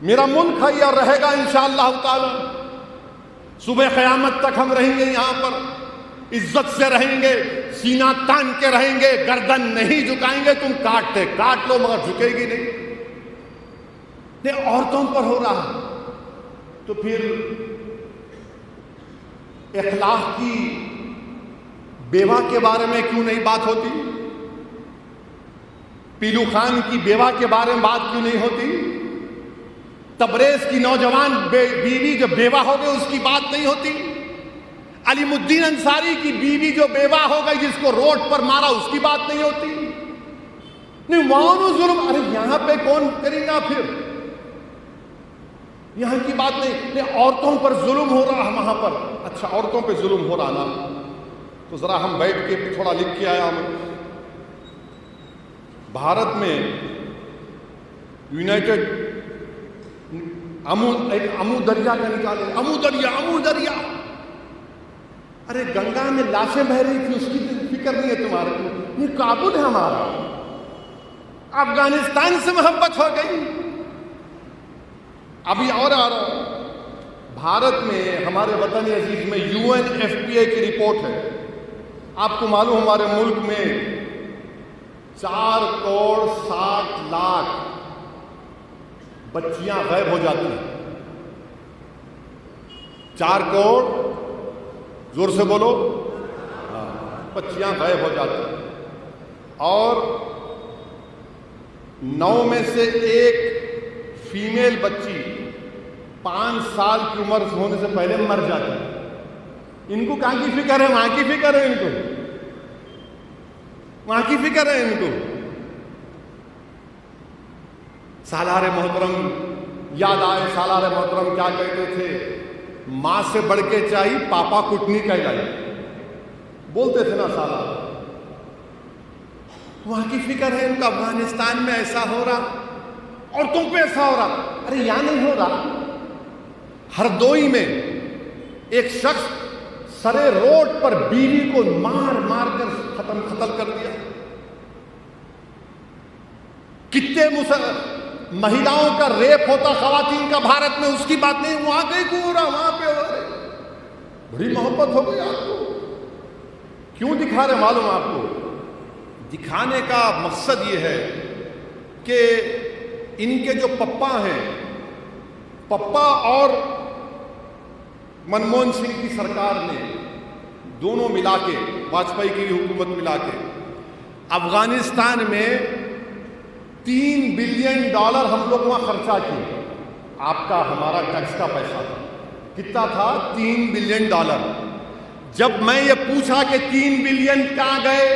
میرا ملک ہے اور رہے گا انشاءاللہ تعالی. صبح قیامت تک ہم رہیں گے یہاں پر، عزت سے رہیں گے، سینہ تان کے رہیں گے، گردن نہیں جھکائیں گے. تم کاٹ لو مگر جھکے گی نہیں. عورتوں پر ہو رہا تو پھر اخلاق کی بیوہ کے بارے میں کیوں نہیں بات ہوتی؟ پیلو خان کی بیوہ کے بارے میں بات کیوں نہیں ہوتی؟ تبریز کی نوجوان بیوی جو بیوہ ہو گئی اس کی بات نہیں ہوتی؟ علیم الدین انصاری کی بیوی جو بیوہ ہو گئی جس کو روڈ پر مارا اس کی بات نہیں ہوتی؟ نہیں وہاں ظلم، ارے یہاں پہ کون کرے گا پھر؟ یہاں کی بات نہیں. عورتوں پر ظلم ہو رہا وہاں پر. اچھا عورتوں پہ ظلم ہو رہا نا، تو ذرا ہم بیٹھ کے تھوڑا لکھ کے آیا ہوں. بھارت میں یونائٹڈ ایک امو دریا کا نکالے. امو دریا ارے گنگا میں لاشیں بہ رہی تھی، اس کی فکر نہیں ہے تمہارے کو. یہ کابل ہے ہمارا، افغانستان سے محبت ہو گئی. ابھی اور آ رہا بھارت میں ہمارے وطن عزیز میں UNFPA کی رپورٹ ہے. آپ کو معلوم ہمارے ملک میں 4 کروڑ 60 لاکھ بچیاں غائب ہو جاتی ہیں. 4 کروڑ زور سے بولو بچیاں غائب ہو جاتی ہیں، اور 9 میں سے 1 فیمیل بچی 5 سال کی عمر ہونے سے پہلے مر جاتی ہے. ان کو کہاں کی فکر ہے؟ وہاں کی فکر ہے ان کو، وہاں کی فکر ہے ان کو. سالار محترم یاد آئے، سالار محترم کیا کہتے تھے؟ ماں سے بڑھ کے چاہیے پاپا کٹنی کہلائی، بولتے تھے نا سالار. وہاں کی فکر ہے ان کا. افغانستان میں ایسا ہو رہا، عورتوں پہ ایسا ہو رہا. ارے یہاں نہیں ہو رہا. ہردوئی میں ایک شخص سرے روڈ پر بیوی کو مار کر قتل کر دیا. کتنے مہیلاؤں کا ریپ ہوتا خواتین کا بھارت میں، اس کی بات نہیں. وہاں کہیں کو ہو رہا، وہاں پہ ہو رہا. بڑی محبت ہو گئی آپ کو. کیوں دکھا رہے معلوم آپ کو؟ دکھانے کا مقصد یہ ہے کہ ان کے جو پپا ہیں، پپا اور منموہن سنگھ کی سرکار نے دونوں ملا کے، واجپئی کی حکومت ملا کے افغانستان میں $3 بلین ہم لوگ وہاں خرچہ کیے. آپ کا ہمارا ٹیکس کا پیسہ تھا. کتنا تھا؟ $3 بلین. جب میں یہ پوچھا کہ 3 بلین کہاں گئے،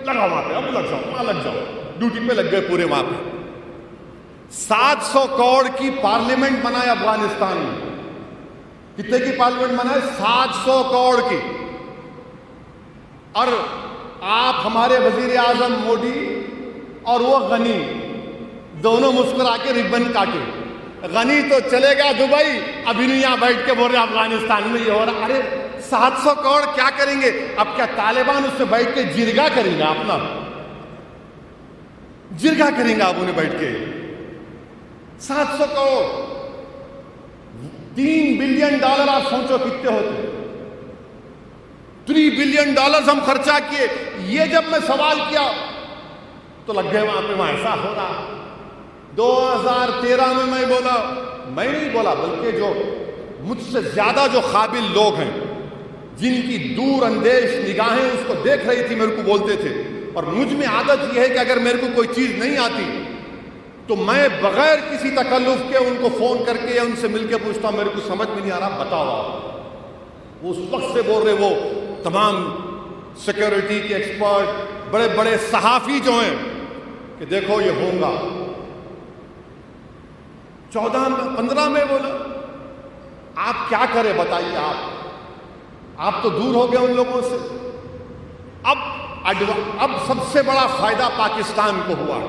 لگا وہاں پہ، اب لگ جاؤ وہاں لگ جاؤ، ڈیوٹی پہ لگ گئے پورے. وہاں پہ 700 کروڑ کی پارلیمنٹ بنائے افغانستان میں. کتنے کی پارلیمنٹ بنائے؟ 700 کروڑ کی. اور آپ ہمارے وزیر اعظم مودی اور وہ غنی دونوں مسکرا کے ربن کاٹے. غنی تو چلے گا دبئی، ابھی نہیں یہاں بیٹھ کے بول رہے افغانستان میں یہ ہو رہا. ارے 700 کروڑ کیا کریں گے؟ اب کیا طالبان اس سے بیٹھ کے جرگا کریں گے؟ اپنا جرگا کریں گے آپ انہیں بیٹھ کے. 700 کروڑ، $3 بلین آپ سوچو کتنے ہوتے. $3 بلین ہم خرچہ کیے. یہ جب میں سوال کیا تو لگ گئے وہاں پہ، وہاں ایسا ہو رہا. 2013 میں میں نہیں بولا بلکہ جو مجھ سے زیادہ جو قابل لوگ ہیں، جن کی دور اندیش نگاہیں اس کو دیکھ رہی تھی، میرے کو بولتے تھے. اور مجھ میں عادت یہ ہے کہ اگر میرے کو کوئی چیز نہیں آتی تو میں بغیر کسی تکلف کے ان کو فون کر کے یا ان سے مل کے پوچھتا ہوں میرے کو سمجھ میں نہیں آ رہا، بتاؤ. وہ اس وقت سے بول رہے، وہ تمام سیکیورٹی کے ایکسپرٹ، بڑے بڑے صحافی جو ہیں کہ دیکھو یہ ہوگا. 14-15 میں بولا آپ کیا کریں بتائیے. آپ تو دور ہو گئے ان لوگوں سے. اب سب سے بڑا فائدہ پاکستان کو ہوا.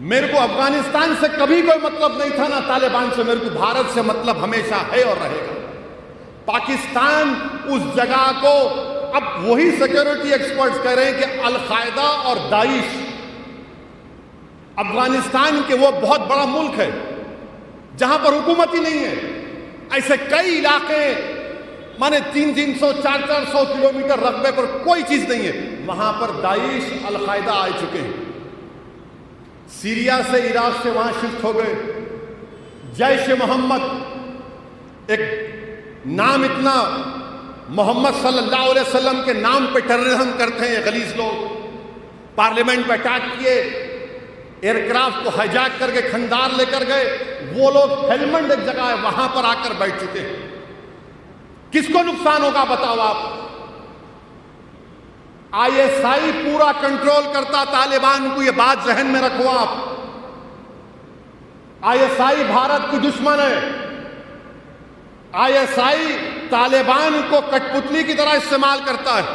میرے کو افغانستان سے کبھی کوئی مطلب نہیں تھا، نہ طالبان سے. میرے کو بھارت سے مطلب ہمیشہ ہے اور رہے گا. پاکستان اس جگہ کو اب وہی سیکیورٹی ایکسپرٹس کہہ رہے ہیں کہ القاعدہ اور داعش افغانستان کے وہ بہت بڑا ملک ہے. جہاں پر حکومت ہی نہیں ہے. ایسے کئی علاقے مانے 300 400 کلومیٹر رقبے پر کوئی چیز نہیں ہے, وہاں پر داعش القاعدہ آ چکے ہیں. سیریا سے عراق سے وہاں شفٹ ہو گئے. جیش محمد ایک نام, اتنا محمد صلی اللہ علیہ وسلم کے نام پہ ٹیررزم کرتے ہیں غلیظ لوگ. پارلیمنٹ پہ اٹیک کیے, ایئر کرافٹ کو ہائیجیک کر کے کھندار لے کر گئے. وہ لوگ ہیلمنڈ ایک جگہ ہے وہاں پر آ کر بیٹھ چکے ہیں. کس کو نقصان ہوگا بتاؤ آپ؟ آئی ایس آئی پورا کنٹرول کرتا طالبان کو, یہ بات ذہن میں رکھو آپ. آئی ایس آئی بھارت کی دشمن ہے. آئی ایس آئی طالبان کو کٹ پتلی کی طرح استعمال کرتا ہے.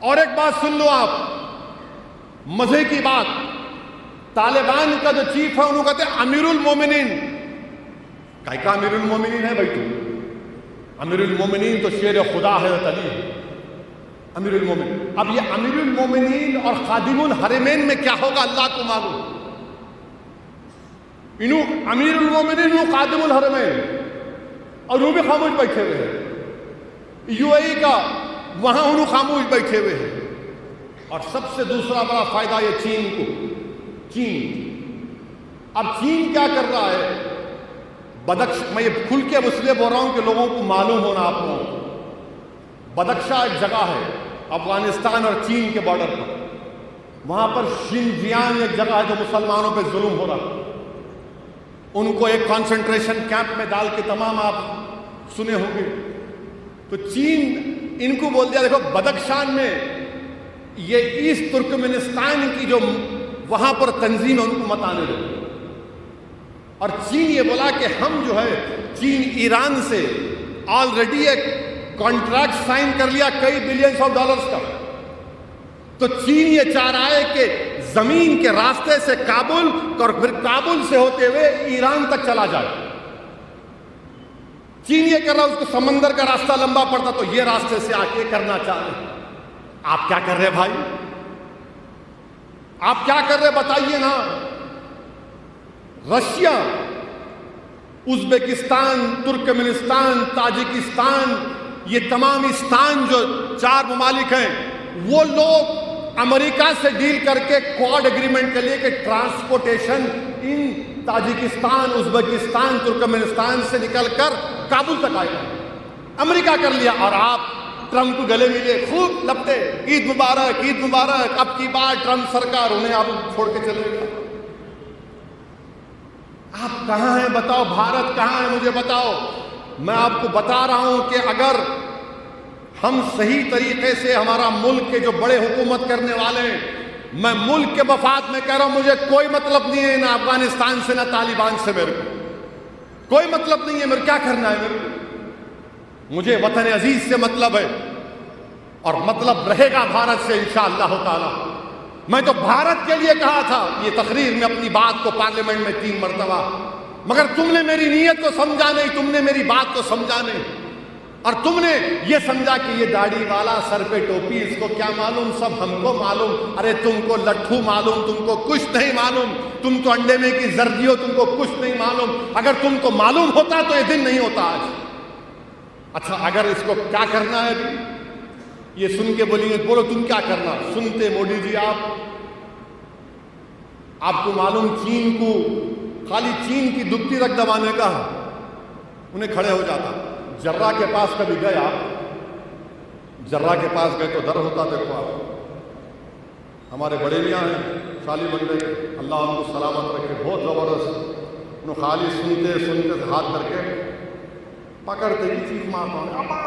اور ایک بات سن لو آپ, مزے کی بات, طالبان کا جو چیف ہے انہوں کہتے ہیں امیر المومنین. کا امیر المومنین ہے بھائی تو؟ امیر المومنین تو شیر خدا ہے علی, امیر المومنین. اب یہ امیر المومنین اور خادم الحرمین میں کیا ہوگا اللہ کو معلوم. انہوں امیر المومنین, انہوں خادم الحرمین, اور وہ بھی خاموش بیٹھے ہوئے ہیں. یو اے ای کا وہاں انہوں خاموش بیٹھے ہوئے ہیں. اور سب سے دوسرا بڑا فائدہ یہ چین کو. اب چین کیا کر رہا ہے؟ میں یہ کھل کے اب اس لیے بول رہا ہوں کہ لوگوں کو معلوم ہونا آپ لوگوں کو. بدخشاں ایک جگہ ہے افغانستان اور چین کے بارڈر پر, وہاں پر شنجیانگ ایک جگہ ہے جو مسلمانوں پہ ظلم ہو رہا. ان کو ایک کانسنٹریشن کیمپ میں ڈال کے, تمام آپ سنے ہوں گے. تو چین ان کو بول دیا دیکھو بدخشان میں یہ ایسٹ ترکمنستان کی جو وہاں پر تنظیم ہے ان کو مت آنے دو. اور چین یہ بولا کہ ہم جو ہے, چین ایران سے آلریڈی ایک کانٹریکٹ سائن کر لیا کئی بلینز آف ڈالرز کا. تو چین یہ چاہ رہا ہے کہ زمین کے راستے سے کابل اور پھر کابل سے ہوتے ہوئے ایران تک چلا جائے. چین یہ کر رہا ہے, اس کو سمندر کا راستہ لمبا پڑتا تو یہ راستے سے آ کے کرنا چاہ رہے ہیں. آپ کیا کر رہے بھائی؟ آپ کیا کر رہے بتائیے نا. رشیا, ازبکستان, ترکمنستان, تاجکستان, یہ تمام استان جو 4 ممالک ہیں, وہ لوگ امریکہ سے ڈیل کر کے کوڈ ایگریمنٹ کے لیے کہ ٹرانسپورٹیشن ان تاجکستان, ازبکستان, ترکمنستان سے نکل کر کابل تک آئے گا. امریکہ کر لیا. اور آپ ٹرمپ کو گلے ملے, خوب لپٹے, عید مبارک, عید مبارک. اب کی بار ٹرمپ سرکار, انہیں آپ چھوڑ کے چلے گئے. آپ کہاں ہیں بتاؤ؟ بھارت کہاں ہے مجھے بتاؤ. میں آپ کو بتا رہا ہوں کہ اگر ہم صحیح طریقے سے, ہمارا ملک کے جو بڑے حکومت کرنے والے ہیں, میں ملک کے مفاد میں کہہ رہا ہوں, مجھے کوئی مطلب نہیں ہے نہ افغانستان سے نہ طالبان سے, میرے کو کوئی مطلب نہیں ہے. میرے کیا کرنا ہے؟ میرے کو, مجھے وطن عزیز سے مطلب ہے, اور مطلب رہے گا بھارت سے انشاءاللہ تعالی. میں تو بھارت کے لیے کہا تھا یہ تقریر میں اپنی بات کو پارلیمنٹ میں 3 مرتبہ, مگر تم نے میری نیت کو سمجھا نہیں, تم نے میری بات کو سمجھا نہیں, اور تم نے یہ سمجھا کہ یہ داڑھی والا, سر پہ ٹوپی, اس کو کیا معلوم, سب ہم کو معلوم. ارے تم کو لٹھو معلوم, تم کو کچھ نہیں معلوم. تم تو انڈے میں کی زردی ہو, تم کو کچھ نہیں معلوم. اگر تم کو معلوم ہوتا تو یہ دن نہیں ہوتا آج. اچھا, اگر اس کو کیا کرنا ہے ابھی یہ سن کے بولیے, بولو تم کیا کرنا. سنتے مودی جی آپ کو معلوم چین کو خالی چین کی دبتی رکھ دبانے کا ہے, انہیں کھڑے ہو جاتا. جرہ کے پاس کبھی گئے آپ؟ جرہ کے پاس گئے تو ڈر ہوتا. دیکھو آپ, ہمارے بڑے میاں ہیں شالی بندے, اللہ ان کو سلامت رکھے, بہت زبردست. انہوں خالی سنتے سنتے ہاتھ کر کے پکڑتے ہی چیز مارتا,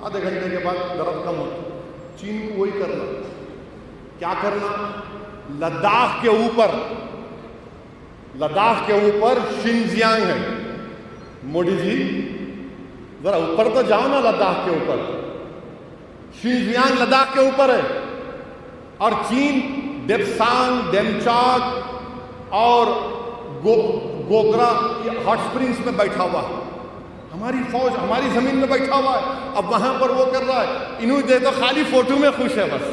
آدھے گھنٹے کے بعد درد کم ہوتا. چین کو وہی کرنا. کیا کرنا؟ لداخ کے اوپر شنجیانگ ہے. موڈی جی ذرا اوپر تو جاؤ نا, لداخ کے اوپر. شنجیانگ لداخ کے اوپر ہے, اور چین ڈیپسانگ, ڈیمچاک اور گوگرا ہاٹ اسپرنگس میں بیٹھا ہوا ہے. ہماری فوج ہماری زمین میں بیٹھا ہوا ہے. اب وہاں پر وہ کر رہا ہے, انہوں دے تو خالی فوٹو میں خوش ہے. بس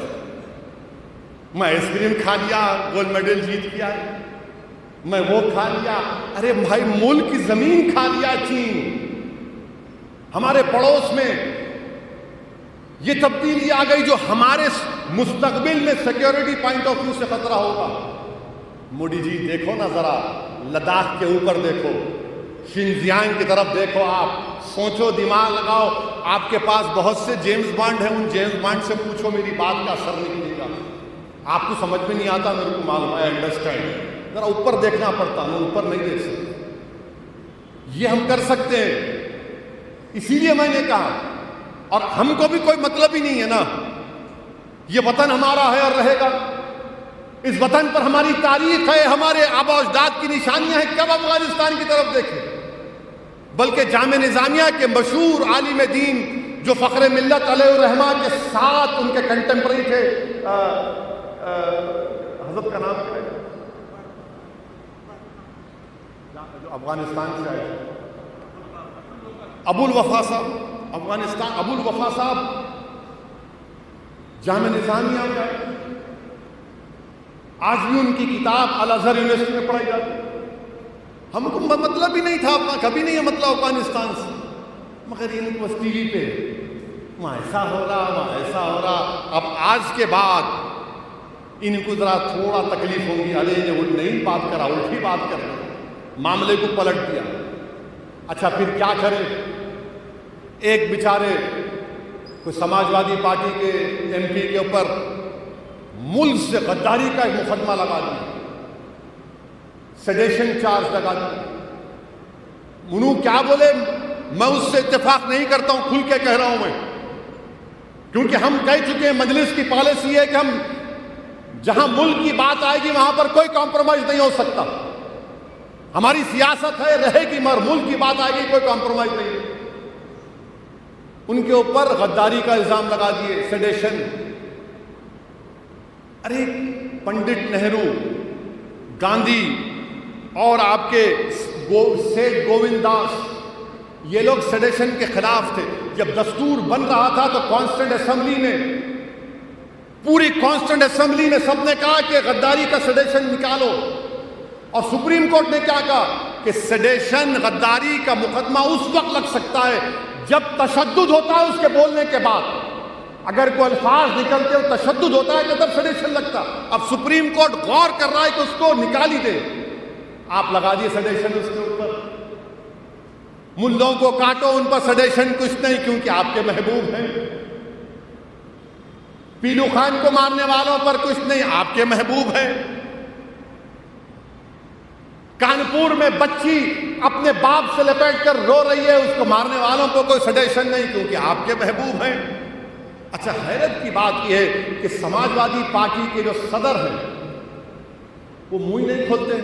میں آئس کریم کھا لیا, گولڈ میڈل جیت کیا ہے. میں وہ کھا لیا. ارے بھائی ملک کی زمین کھا لیا چین. ہمارے پڑوس میں یہ تبدیلی آ گئی جو ہمارے مستقبل میں سیکیورٹی پوائنٹ آف ویو سے خطرہ ہوگا. موڈی جی دیکھو نا ذرا لداخ کے اوپر دیکھو, شنزیانگ کی طرف دیکھو, آپ سوچو, دماغ لگاؤ. آپ کے پاس بہت سے جیمز بانڈ ہیں, ان جیمز بانڈ سے پوچھو میری بات کا اثر نہیں ملے گا. آپ کو سمجھ میں نہیں آتا, میرے کو معلوم ہے, انڈرسٹینڈ. ذرا اوپر دیکھنا پڑتا, ہم اوپر نہیں دیکھ سکتے. یہ ہم کر سکتے ہیں. اسی لیے میں نے کہا, اور ہم کو بھی کوئی مطلب ہی نہیں ہے نا, یہ وطن ہمارا ہے اور رہے گا. اس وطن پر ہماری تاریخ ہے, ہمارے آباء و اجداد کی نشانیاں ہیں. کب افغانستان کی طرف دیکھیں؟ بلکہ جامعہ نظامیہ کے مشہور عالم دین جو فخر ملت علیہ الرحمہ کے ساتھ ان کے کنٹمپرری تھے, حضرت کا نام کیا ہے, جو افغانستان سے آئے, ابو الوفا صاحب. افغانستان ابو الوفا صاحب جامعہ نظامیہ میں آئے. آج بھی ان کی کتاب الازہر یونیورسٹی میں پڑھائی جاتی ہے. ہم کو مطلب ہی نہیں تھا, کبھی نہیں ہے مطلب افغانستان سے, مگر ان کو ٹی وی پہ وہاں ایسا ہو رہا, وہاں ایسا ہو رہا. اب آج کے بعد ان کو ذرا تھوڑا تکلیف ہوگی, ارے یہ وہ نہیں بات کرا, الٹی بات کر رہے, معاملے کو پلٹ دیا. اچھا پھر کیا کرے؟ ایک بیچارے کوئی سماجوادی پارٹی کے ایم پی کے اوپر ملک سے غداری کا ایک مقدمہ لگا دیا, سیڈیشن چارج لگا دیا. انہوں کیا بولے, میں اس سے اتفاق نہیں کرتا ہوں, کھل کے کہہ رہا ہوں میں, کیونکہ ہم کہہ چکے ہیں مجلس کی پالیسی ہے کہ ہم جہاں ملک کی بات آئے گی وہاں پر کوئی کمپرومائز نہیں ہو سکتا. ہماری سیاست ہے, رہے گی, مگر ملک کی بات آئے گی کوئی کمپرومائز نہیں. ان کے اوپر غداری کا الزام لگا دیے, سیڈیشن. ارے پنڈت نہرو, گاندھی اور آپ کے سیٹھ گووند داس, یہ لوگ سیڈیشن کے خلاف تھے. جب دستور بن رہا تھا تو کانسٹنٹ اسمبلی میں, پوری کانسٹنٹ اسمبلی میں سب نے کہا کہ غداری کا سیڈیشن نکالو. اور سپریم کورٹ نے کیا کہا کہ سیڈیشن غداری کا مقدمہ اس وقت لگ سکتا ہے جب تشدد ہوتا ہے اس کے بولنے کے بعد. اگر کوئی الفاظ نکلتے ہو تشدد ہوتا ہے تو تب سیڈیشن لگتا. اب سپریم کورٹ غور کر رہا ہے کہ اس کو نکال ہی دے. آپ لگا دیے سیڈیشن اس کے اوپر. ملوں کو کاٹو, ان پر سیڈیشن کچھ نہیں, کیونکہ آپ کے محبوب ہیں. پیلو خان کو مارنے والوں پر کچھ نہیں, آپ کے محبوب ہیں. کانپور میں بچی اپنے باپ سے لپیٹ کر رو رہی ہے, اس کو مارنے والوں کو کوئی سیڈیشن نہیں, کیونکہ آپ کے محبوب ہیں. اچھا حیرت کی بات یہ ہے کہ سماجوادی پارٹی کے جو صدر ہیں وہ منہ نہیں کھولتے.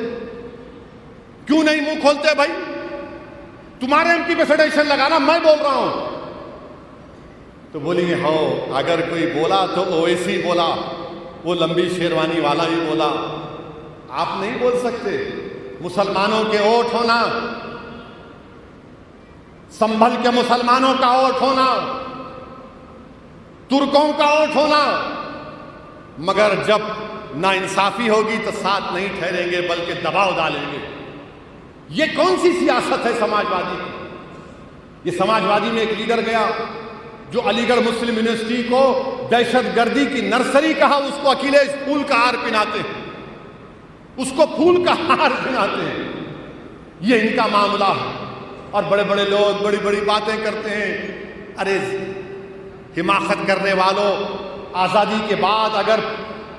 کیوں نہیں منہ کھولتے بھائی؟ تمہارے ایم پی پہ سیڈیشن لگانا, میں بول رہا ہوں. تو بولیں گے ہو, اگر کوئی بولا تو اویسی بولا, وہ لمبی شیروانی والا ہی بولا. آپ نہیں بول سکتے. مسلمانوں کے ووٹ ہونا, سنبھل کے مسلمانوں کا ووٹ ہونا, ترکوں کا ووٹ ہونا, مگر جب ناانصافی ہوگی تو ساتھ نہیں ٹھہریں گے بلکہ دباؤ ڈالیں گے. یہ کون سی سیاست ہے سماجوادی کی؟ یہ سماجوادی میں ایک لیڈر گیا جو علی گڑھ مسلم یونیورسٹی کو دہشت گردی کی نرسری کہا, اس کو اکھلیش پھول کا ہار پہناتے ہیں, اس کو پھول کا ہار پہناتے ہیں. یہ ان کا معاملہ ہے. اور بڑے بڑے لوگ بڑی بڑی باتیں کرتے ہیں. ارے حماقت کرنے والوں, آزادی کے بعد اگر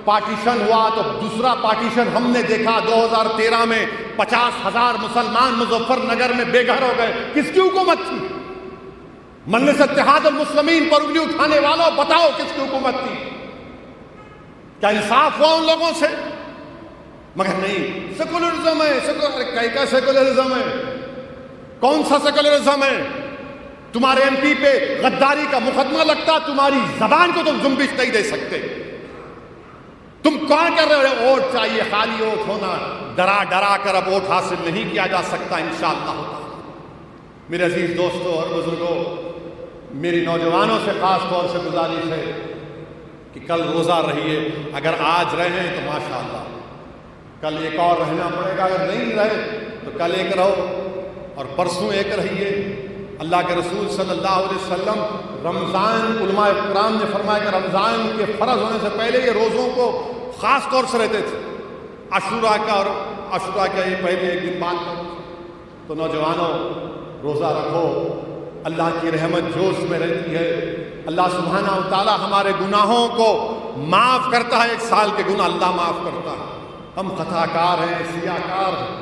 پارٹیشن ہوا تو دوسرا پارٹیشن ہم نے دیکھا 2013 میں 50,000 مسلمان مظفر نگر میں بے گھر ہو گئے. کس کی حکومت تھی؟ مجلس اتحاد المسلمین پر انگلی اٹھانے والوں بتاؤ کس کی حکومت تھی؟ کیا انصاف ہوا ان لوگوں سے؟ مگر نہیں, سیکولرزم ہے. کیا سیکولرزم ہے؟ کون سا سیکولرزم ہے؟ تمہارے ایم پی پہ غداری کا مقدمہ لگتا, تمہاری زبان کو تم جنبش نہیں دے سکتے. تم کون کر رہے ہو؟ ووٹ چاہیے, خالی ووٹ ہونا. ڈرا ڈرا کر اب ووٹ حاصل نہیں کیا جا سکتا انشاءاللہ. میرے عزیز دوستوں اور بزرگوں, میری نوجوانوں سے خاص طور سے گزارش ہے کہ کل روزہ رہیے. اگر آج رہے تو ماشاءاللہ, کل ایک اور رہنا پڑے گا، اگر نہیں رہے تو کل ایک رہو اور پرسوں ایک رہیے۔ اللہ کے رسول صلی اللہ علیہ وسلم رمضان، علماء کرام نے فرمایا کہ رمضان کے فرض ہونے سے پہلے یہ روزوں کو خاص طور سے رہتے تھے، عاشوراء کا، اور عاشوراء کا یہ پہلے ایک دن بعد کا۔ تو نوجوانوں روزہ رکھو، اللہ کی رحمت جوش میں رہتی ہے، اللہ سبحانہ و تعالی ہمارے گناہوں کو معاف کرتا ہے، ایک سال کے گناہ اللہ معاف کرتا ہے۔ ہم خطا کار ہیں، سیاہ کار ہیں،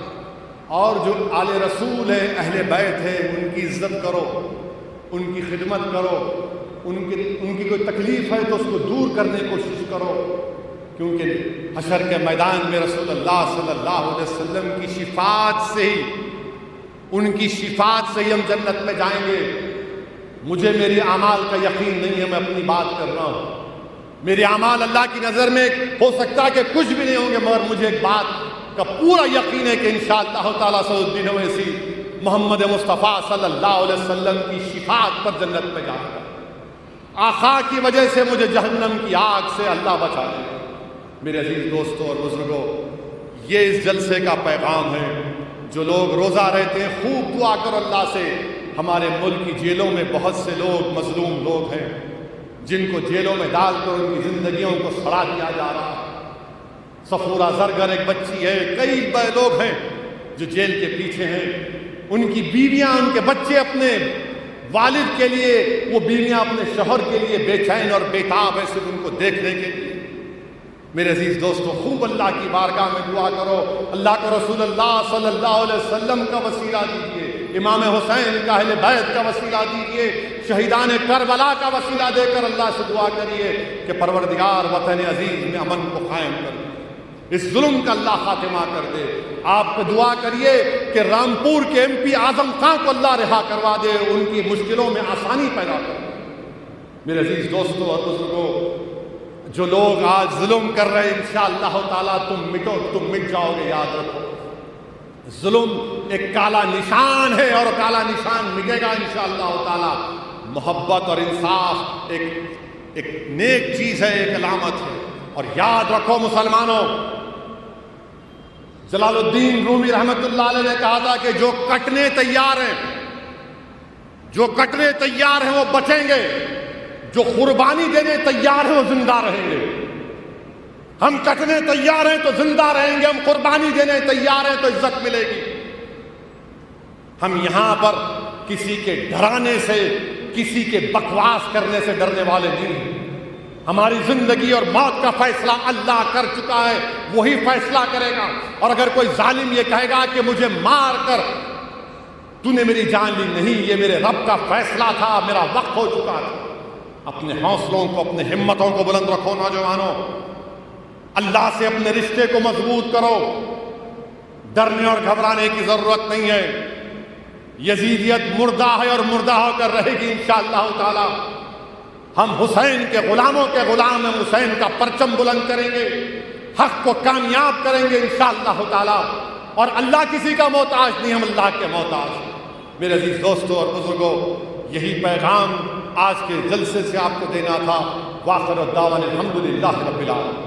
اور جو آل رسول ہیں، اہل بیت ہیں، ان کی عزت کرو، ان کی خدمت کرو، ان کی کوئی تکلیف ہے تو اس کو دور کرنے کی کوشش کرو، کیونکہ حشر کے میدان میں رسول اللہ صلی اللہ علیہ وسلم کی شفاعت سے ہی، ان کی شفاعت سے ہی ہم جنت میں جائیں گے۔ مجھے میرے اعمال کا یقین نہیں ہے، میں اپنی بات کر رہا ہوں، میرے اعمال اللہ کی نظر میں ہو سکتا ہے کہ کچھ بھی نہیں ہوں گے، مگر مجھے ایک بات کا پورا یقین ہے کہ انشاءاللہ تعالیٰ سعود الدین اویسی محمد مصطفیٰ صلی اللہ علیہ وسلم کی شفاعت پر جنت میں جائے گا۔ آقا کی وجہ سے مجھے جہنم کی آگ سے اللہ بچا لے گا۔ میرے عزیز دوستوں اور بزرگوں، یہ اس جلسے کا پیغام ہے۔ جو لوگ روزہ رہتے ہیں، خوب دعا کرو اللہ سے۔ ہمارے ملک کی جیلوں میں بہت سے لوگ مظلوم لوگ ہیں، جن کو جیلوں میں ڈال کر ان کی زندگیوں کو سڑا دیا جا رہا ہے۔ صفورہ زرگر ایک بچی ہے، کئی لوگ ہیں جو جیل کے پیچھے ہیں، ان کی بیویاں، ان کے بچے اپنے والد کے لیے، وہ بیویاں اپنے شوہر کے لیے بے چین اور بیتاب ہے صرف ان کو دیکھنے کے لیے۔ میرے عزیز دوستو، خوب اللہ کی بارگاہ میں دعا کرو، اللہ کے رسول اللہ صلی اللہ علیہ وسلم کا وسیلہ دیجیے، امام حسین کا، اہل بیت کا وسیلہ دیجیے، شہیدان کربلا کا وسیلہ دے کر اللہ سے دعا کریے کہ پروردگار وطن عزیز میں امن کو قائم کر دے، اس ظلم کا اللہ خاتمہ کر دے۔ آپ کو دعا کریے کہ رامپور کے MP اعظم خان کو اللہ رہا کروا دے، ان کی مشکلوں میں آسانی پیدا کر دے۔ میرے عزیز دوستوں اور بزرگوں، جو لوگ آج ظلم کر رہے ہیں، انشاءاللہ تعالیٰ تم مٹ جاؤ گے، یاد رکھو۔ ظلم ایک کالا نشان ہے اور کالا نشان مٹے گا انشاءاللہ تعالیٰ۔ محبت اور انصاف ایک نیک چیز ہے، ایک علامت ہے۔ اور یاد رکھو مسلمانوں، جلال الدین رومی رحمت اللہ علیہ نے کہا تھا کہ جو کٹنے تیار ہیں، جو کٹنے تیار ہیں وہ بچیں گے، جو قربانی دینے تیار ہیں وہ زندہ رہیں گے۔ ہم کٹنے تیار ہیں تو زندہ رہیں گے، ہم قربانی دینے تیار ہیں تو عزت ملے گی۔ ہم یہاں پر کسی کے ڈرانے سے، کسی کے بکواس کرنے سے ڈرنے والے نہیں ہیں۔ ہماری زندگی اور موت کا فیصلہ اللہ کر چکا ہے، وہی فیصلہ کرے گا۔ اور اگر کوئی ظالم یہ کہے گا کہ مجھے مار کر تو نے میری جان لی، نہیں، یہ میرے رب کا فیصلہ تھا، میرا وقت ہو چکا تھا۔ اپنے حوصلوں کو، اپنے ہمتوں کو بلند رکھو نوجوانوں، اللہ سے اپنے رشتے کو مضبوط کرو، ڈرنے اور گھبرانے کی ضرورت نہیں ہے۔ یزیدیت مردہ ہے اور مردہ ہو کر رہے گی انشاءاللہ تعالی۔ ہم حسین کے غلاموں کے غلام، ہم حسین کا پرچم بلند کریں گے، حق کو کامیاب کریں گے انشاءاللہ تعالی۔ اور اللہ کسی کا محتاج نہیں، ہم اللہ کے محتاج ہیں۔ میرے عزیز دوستوں اور بزرگوں، یہی پیغام آج کے جلسے سے آپ کو دینا تھا۔ وآخر الدعوانا الحمدللہ رب العالمین۔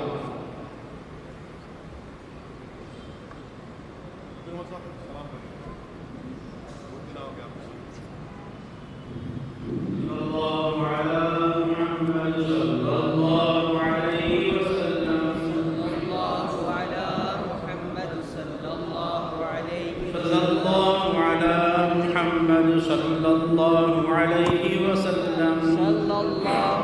صلی اللہ